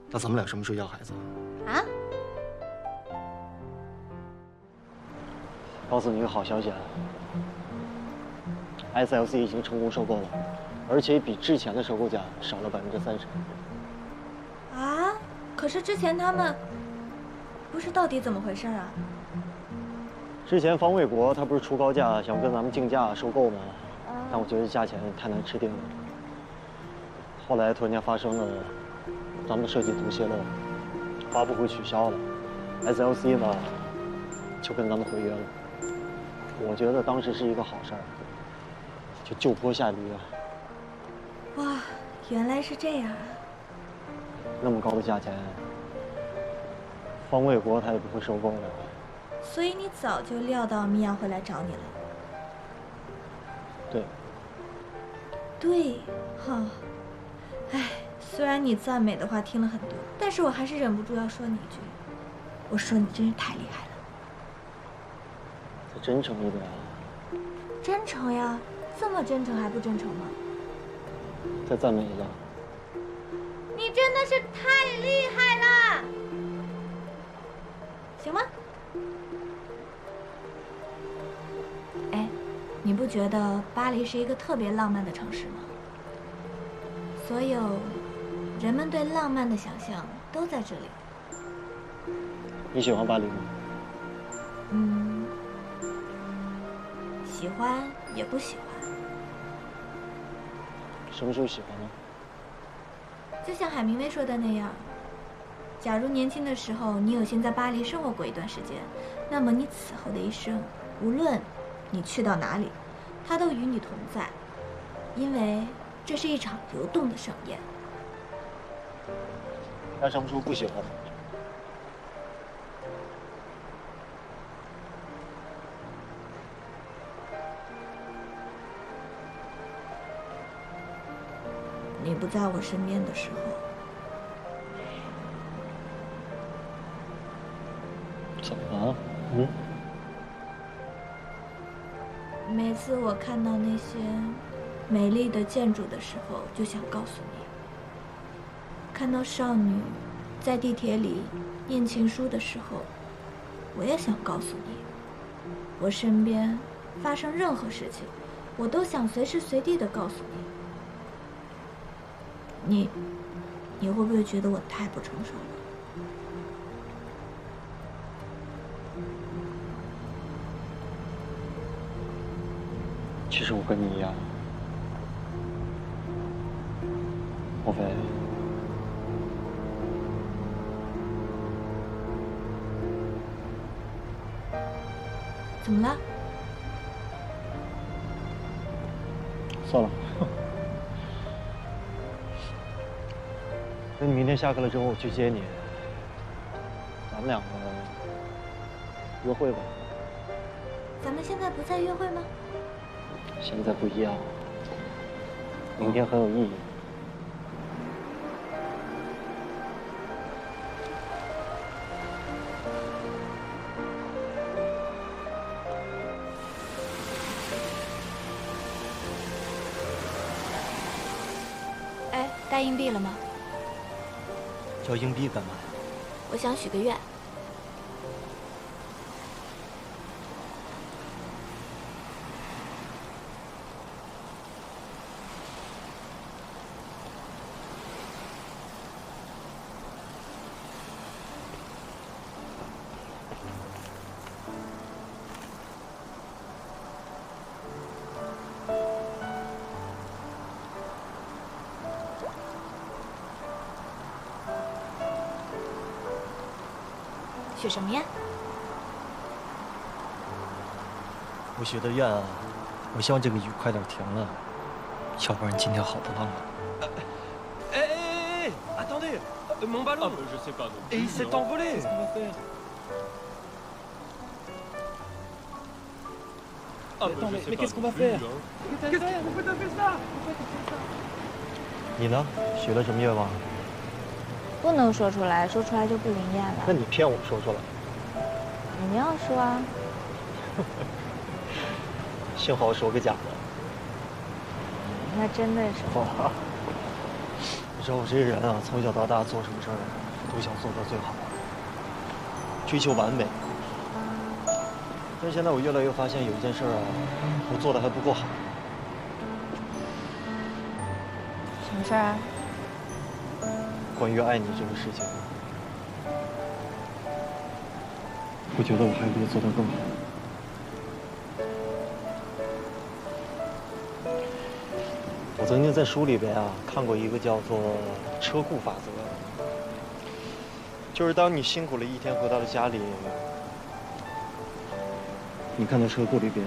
那咱们俩什么时候要孩子？啊？告诉你一个好消息啊 ，SLC 已经成功收购了，而且比之前的收购价少了30%。啊？可是之前他们不是到底怎么回事啊？之前方卫国他不是出高价想跟咱们竞价收购吗？但我觉得价钱太难吃定了。后来突然间发生了咱们的设计图泄露，发布会取消了 ，SLC 呢就跟咱们毁约了。我觉得当时是一个好事儿，就就坡下驴啊。哇，原来是这样啊！那么高的价钱，方卫国他也不会收购的。所以你早就料到米娅会来找你了。对。对，哈，哎，虽然你赞美的话听了很多，但是我还是忍不住要说你一句，我说你真是太厉害了。再真诚一点啊！真诚呀，这么真诚还不真诚吗？再赞美一个。你真的是太厉害了，行吗？哎，你不觉得巴黎是一个特别浪漫的城市吗？所有人们对浪漫的想象都在这里。你喜欢巴黎吗？喜欢也不喜欢。什么时候喜欢呢？就像海明威说的那样，假如年轻的时候你有幸在巴黎生活过一段时间，那么你此后的一生，无论你去到哪里，它都与你同在，因为这是一场流动的盛宴。那什么时候不喜欢呢？你不在我身边的时候。怎么了？每次我看到那些美丽的建筑的时候，就想告诉你，看到少女在地铁里念情书的时候，我也想告诉你，我身边发生任何事情，我都想随时随地的告诉你。你会不会觉得我太不成熟了？其实我跟你一样，莫非？怎么了？算了。那你明天下课了之后，我去接你，咱们两个约会吧。咱们现在不在约会吗？现在不一样，明天很有意义。哎，带硬币了吗？要硬币干嘛呀？我想许个愿。许什么呀？我许的愿啊，我希望这个雨快点停了，要不然今天好不浪漫。哎 attendez, mon ballon. Je sais pas. Et il s'est envolé. Qu'est-ce qu'on va faire? Attends, mais qu'est-ce qu'on va faire? Qu'est-ce que pourquoi t'as fait ça? 你呢？许了什么愿望？不能说出来，说出来就不灵验了。那你骗我说出来。你要说啊。幸好说个假的。那真的是。知道我这个人啊，从小到大做什么事儿都想做到最好，追求完美。但是现在我越来越发现，有一件事啊，我做的还不够好。什么事儿啊？关于爱你这个事情，我觉得我还可以做得更好。我曾经在书里边啊看过一个叫做车库法则，就是当你辛苦了一天回到了家里，你看到车库里边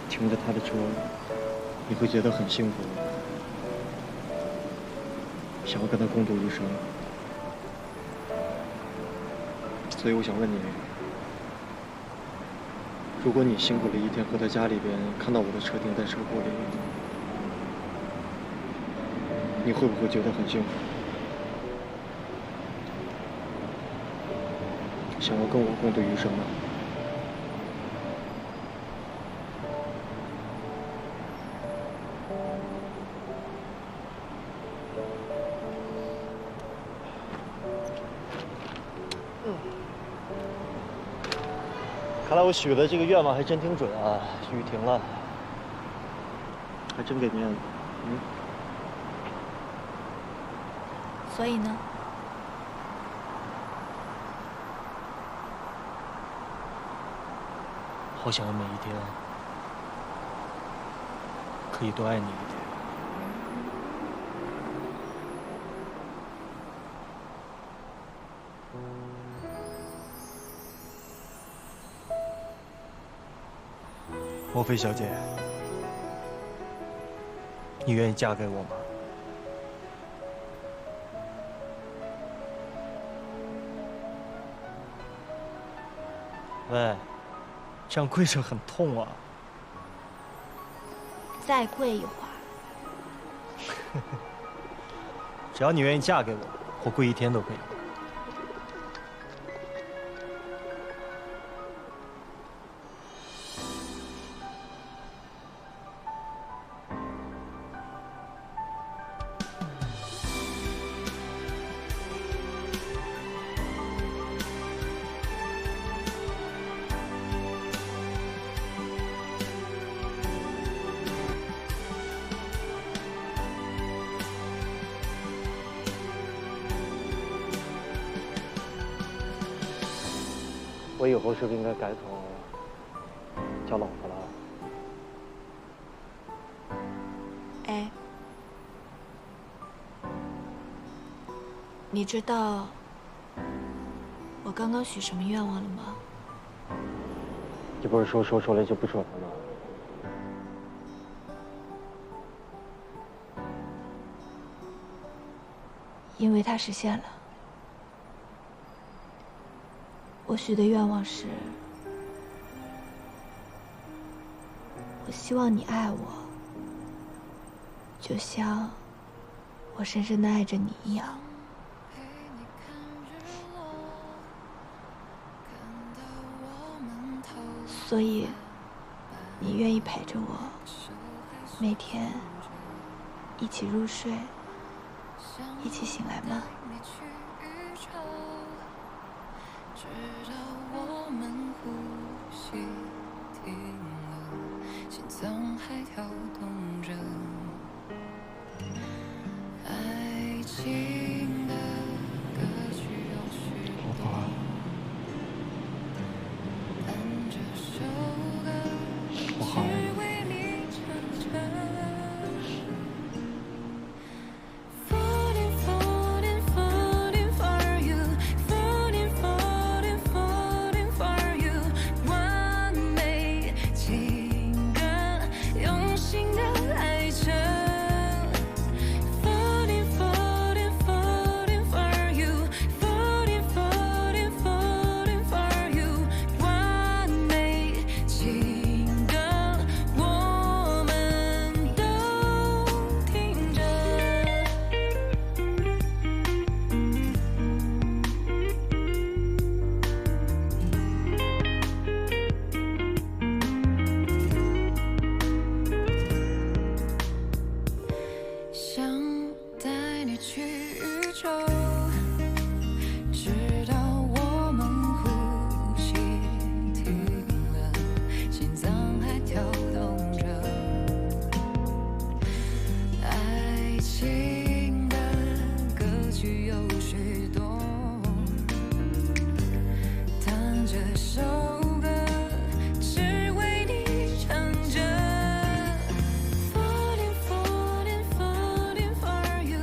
停着他的车，你会觉得很幸福，想要跟他共度余生。所以我想问你，如果你辛苦了一天回到家里边，看到我的车停在车库里，你会不会觉得很幸福？想要跟我共度余生吗？看来我许的这个愿望还真挺准啊！雨停了，还真给面子。所以呢？好想要每一天可以多爱你一点。莫非小姐，你愿意嫁给我吗？喂，这样跪着很痛啊！再跪一会儿。只要你愿意嫁给我，我跪一天都可以。我以后是不是应该改口叫老婆了？哎，你知道我刚刚许什么愿望了吗？你不是说出来就不准了吗？因为它实现了。我许的愿望是，我希望你爱我，就像我深深的爱着你一样。所以，你愿意陪着我，每天一起入睡，一起醒来吗？直到我们呼吸停了，心脏还跳动着，爱情的歌曲有许多，但这首歌只为你唱着。宇宙，直到我们呼吸停了，心脏还跳动着。爱情的歌曲有许多，当这首歌只为你唱着。Falling, falling, falling for you,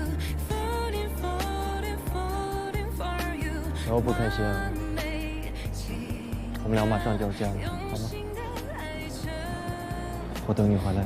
falling, falling, falling for you。你要不开心，我们俩马上就要见了，好吗？我等你回来。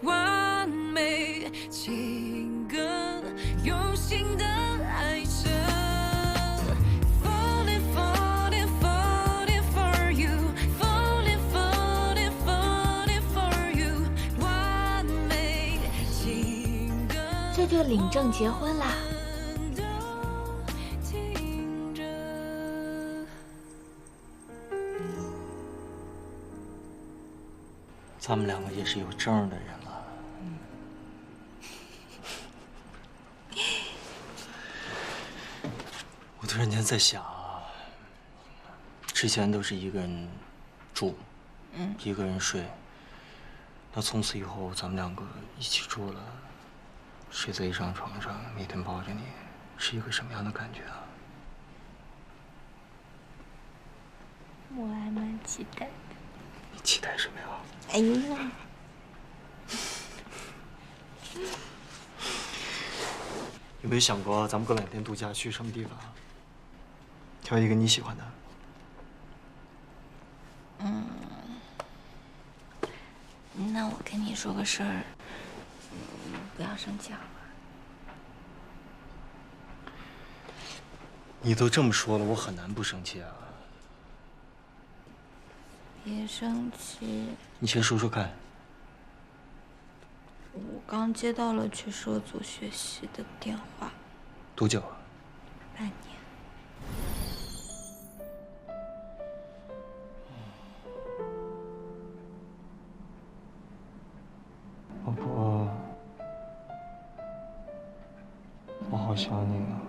完美情歌，用心的爱着。Falling, falling, falling for you, falling, falling, falling for you。完美情歌，这就领证结婚啦。听着。咱们两个也是有证的人了。我突然间在想啊，之前都是一个人住，一个人睡。那从此以后，咱们两个一起住了，睡在一张床上，每天抱着你，是一个什么样的感觉啊？我还蛮期待的。你期待什么呀？哎呀，有没有想过，咱们过2天度假去什么地方？挑一个你喜欢的。那我跟你说个事儿，不要生气好吧？你都这么说了，我很难不生气啊。别生气。你先说说看。我刚接到了去社组学习的电话。多久啊？半年。老婆，我好想你啊。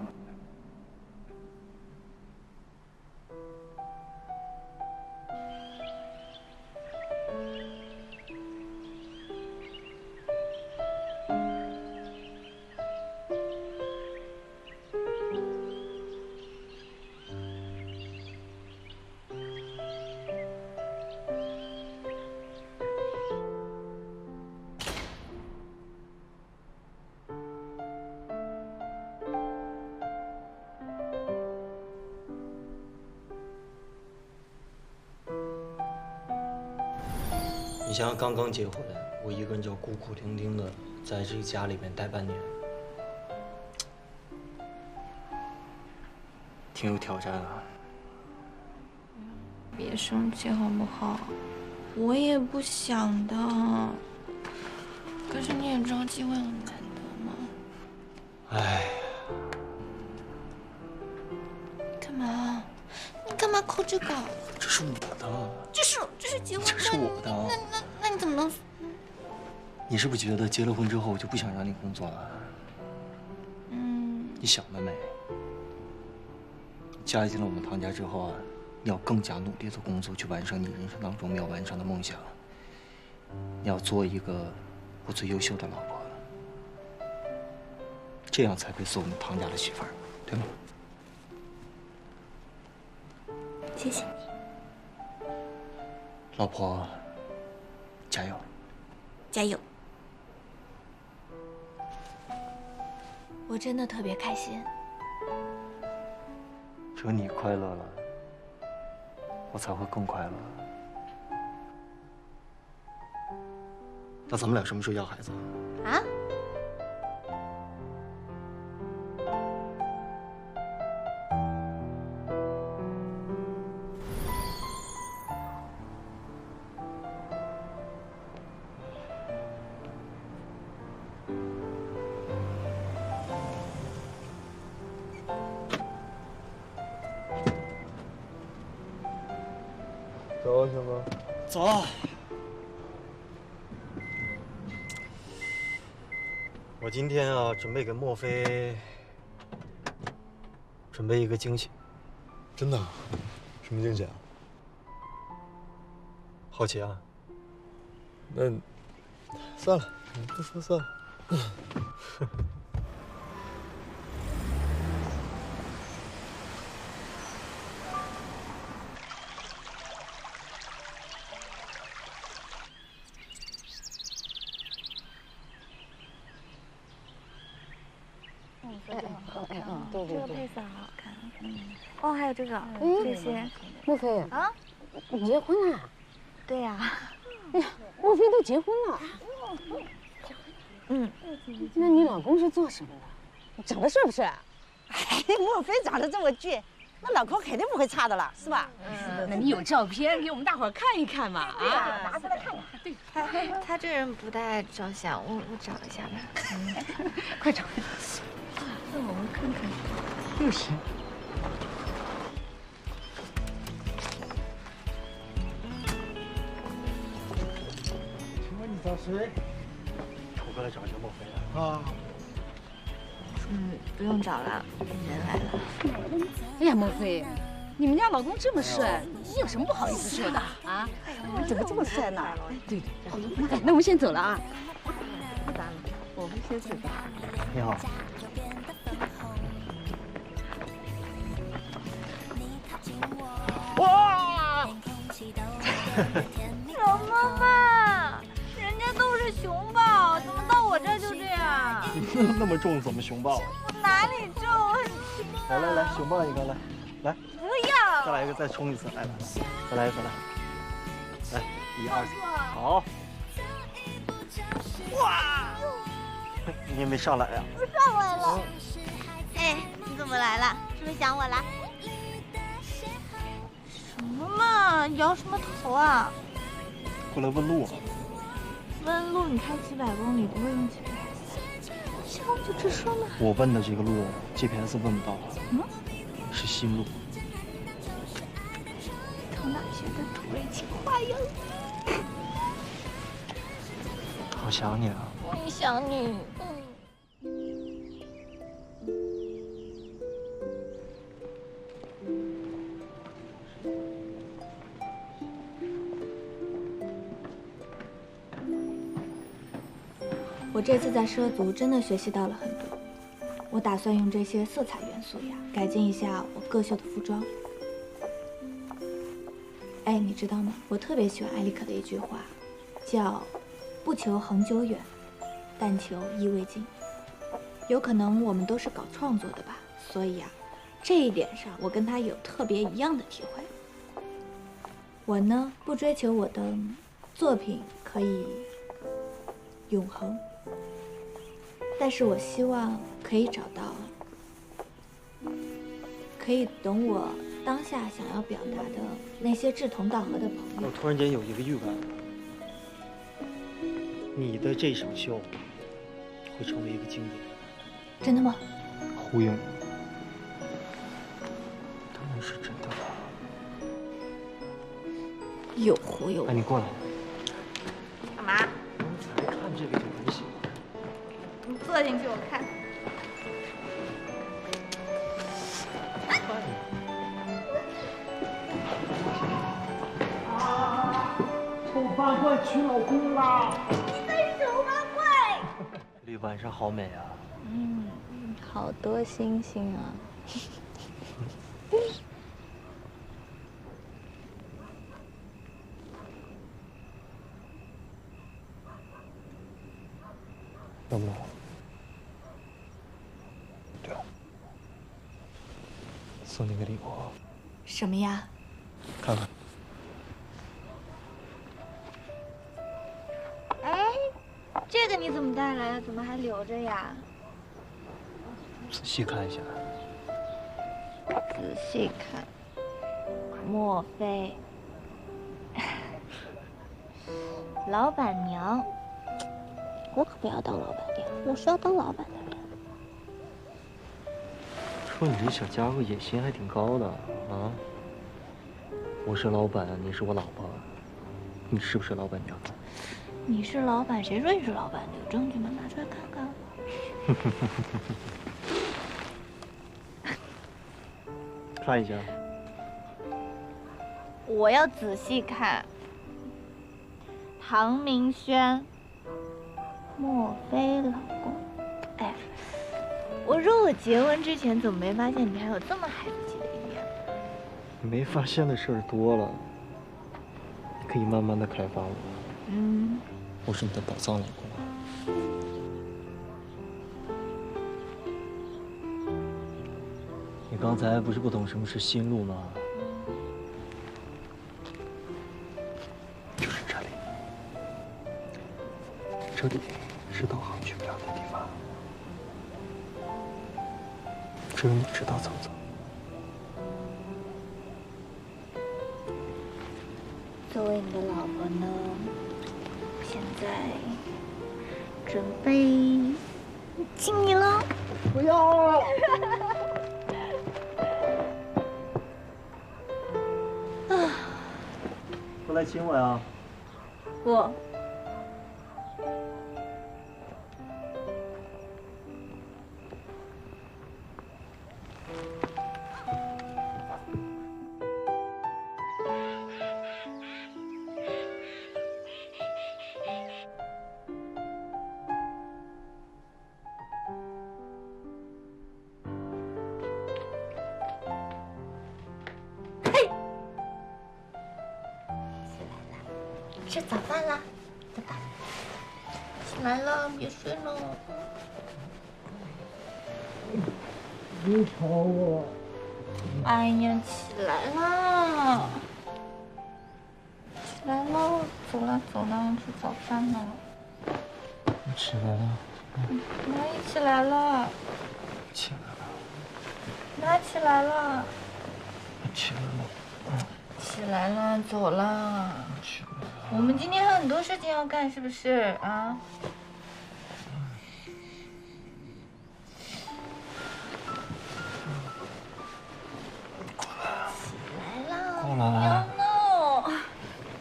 你想想，刚刚结婚，我一个人就孤苦伶仃的在这个家里面待半年，挺有挑战啊。别生气好不好？我也不想的，可是你也知道机会很难得嘛。哎，干嘛？你干嘛抠这个？这是我的。这是结婚证。这是我的。那你怎么能？你是不是觉得结了婚之后我就不想让你工作了？你想得美！嫁进了我们唐家之后啊，你要更加努力的工作，去完成你人生当中没有完成的梦想。你要做一个我最优秀的老婆，这样才配做我们唐家的媳妇儿，对吗？谢谢你，老婆，加油！加油！我真的特别开心。只有你快乐了，我才会更快乐。那咱们俩什么时候要孩子？啊？走，小哥。走。我今天啊，准备给莫非准备一个惊喜。真的？什么惊喜啊？好奇啊？那算了，你不说算了。对，这个配色好好看。哦，还有这个，这些。莫非啊？你结婚了？对呀。哎呀，莫非都结婚了？嗯。那你老公是做什么的？长得帅不帅？哎，莫非长得这么俊，那老公肯定不会差的了，是吧？那你有照片给我们大伙儿看一看嘛？啊，拿出来看看。对，他这人不太照相，我找一下吧。快找。让我们看看。就是。请问你找谁？我过来找一下莫非啊。不用找了，人来了。哎呀，莫非，你们家老公这么帅，你有什么不好意思说的啊？怎么这么帅呢？对，那我们先走了啊。我们先走吧。你好。哇！什么嘛，人家都是熊抱，怎么到我这儿就这样？那么重怎么熊抱？我哪里重？来，熊抱一个，来，不要！再来一个，再冲一次，来，再来一个，来，1、2、3，好。哇！你也没上来呀？我上来了。哎，你怎么来了？是不是想我了？什么嘛，摇什么头啊？过来问路啊。问路，你开几百公里不会用 GPS， 这我就直说嘛。我问的这个路 GPS 问不到，是新路。从哪学的土味情话呀？好想你啊！我也想你。我这次在奢族真的学习到了很多，我打算用这些色彩元素呀，改进一下我各秀的服装。哎，你知道吗？我特别喜欢艾利克的一句话，叫“不求恒久远，但求意未尽”。有可能我们都是搞创作的吧，所以呀，这一点上我跟他有特别一样的体会。我呢，不追求我的作品可以永恒。但是我希望可以找到可以懂我当下想要表达的那些志同道合的朋友。我突然间有一个预感，你的这场秀会成为一个经典。真的吗？忽悠你，当然是真的了。又忽悠我。哎，你过来。干嘛？刚才看这个就很喜欢。你坐进去，我看。臭八怪娶老公啦！你在手八怪。这里晚上好美啊！好多星星啊！要不要？对了，送你个礼物，什么呀？看看。你怎么带来的？怎么还留着呀？仔细看一下。仔细看，莫非老板娘？我可不要当老板娘，我是要当老板的人。说你这小家伙野心还挺高的啊！我是老板，你是我老婆，你是不是老板娘？你是老板，谁说你是老板的？有证据吗？拿出来看看。看一下。我要仔细看。唐明轩，莫非老公？哎，我说我结婚之前怎么没发现你还有这么孩子气的一面？没发现的事儿多了，你可以慢慢的开发我。我是你的宝藏老公。你刚才不是不懂什么是心路吗？就是这里，这里是导航去不了的地方，只有你知道怎么走。作为你的老婆呢，现在准备亲你了。不要！不来亲我呀？不。吃早饭啦，对吧？起来了，别睡了。别吵我！哎呀，起来啦！起来喽，走了走了，吃早饭了。我起来了。妈也起来了。起来了。妈起来了。我起来了。起来了，走了。起来了。我们今天还有很多事情要干，是不是啊？过来。起来了。过来。不要闹。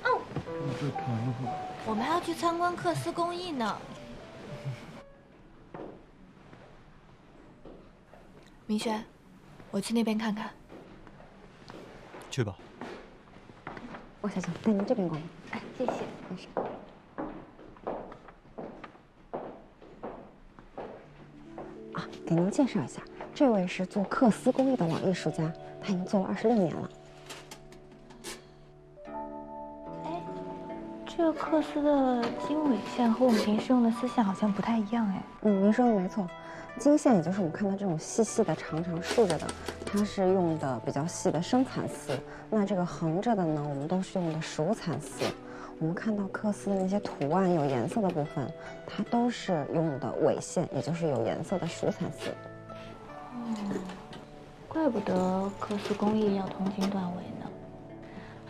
哦。我们还要去参观克斯工艺呢。明轩，我去那边看看。去吧。王小姐，带您这边逛。哎，谢谢。没事。啊，给您介绍一下，这位是做缂丝工艺的老艺术家，他已经做了26年了。哎，这个缂丝的经纬线和我们平时用的丝线好像不太一样哎。您说的没错。经线也就是我们看到这种细细的、长长竖着的，它是用的比较细的生蚕丝。那这个横着的呢，我们都是用的熟蚕丝。我们看到缂丝的那些图案有颜色的部分，它都是用的纬线，也就是有颜色的熟蚕丝。哦，怪不得缂丝工艺要通经断纬呢。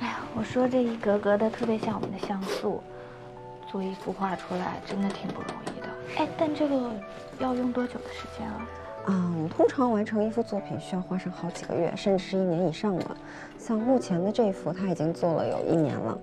哎呀，我说这一格格的特别像我们的像素，做一幅画出来真的挺不容易的。哎，但这个要用多久的时间啊？我们通常完成一幅作品需要花上好几个月，甚至是1年以上的。像目前的这一幅，它已经做了有1年了。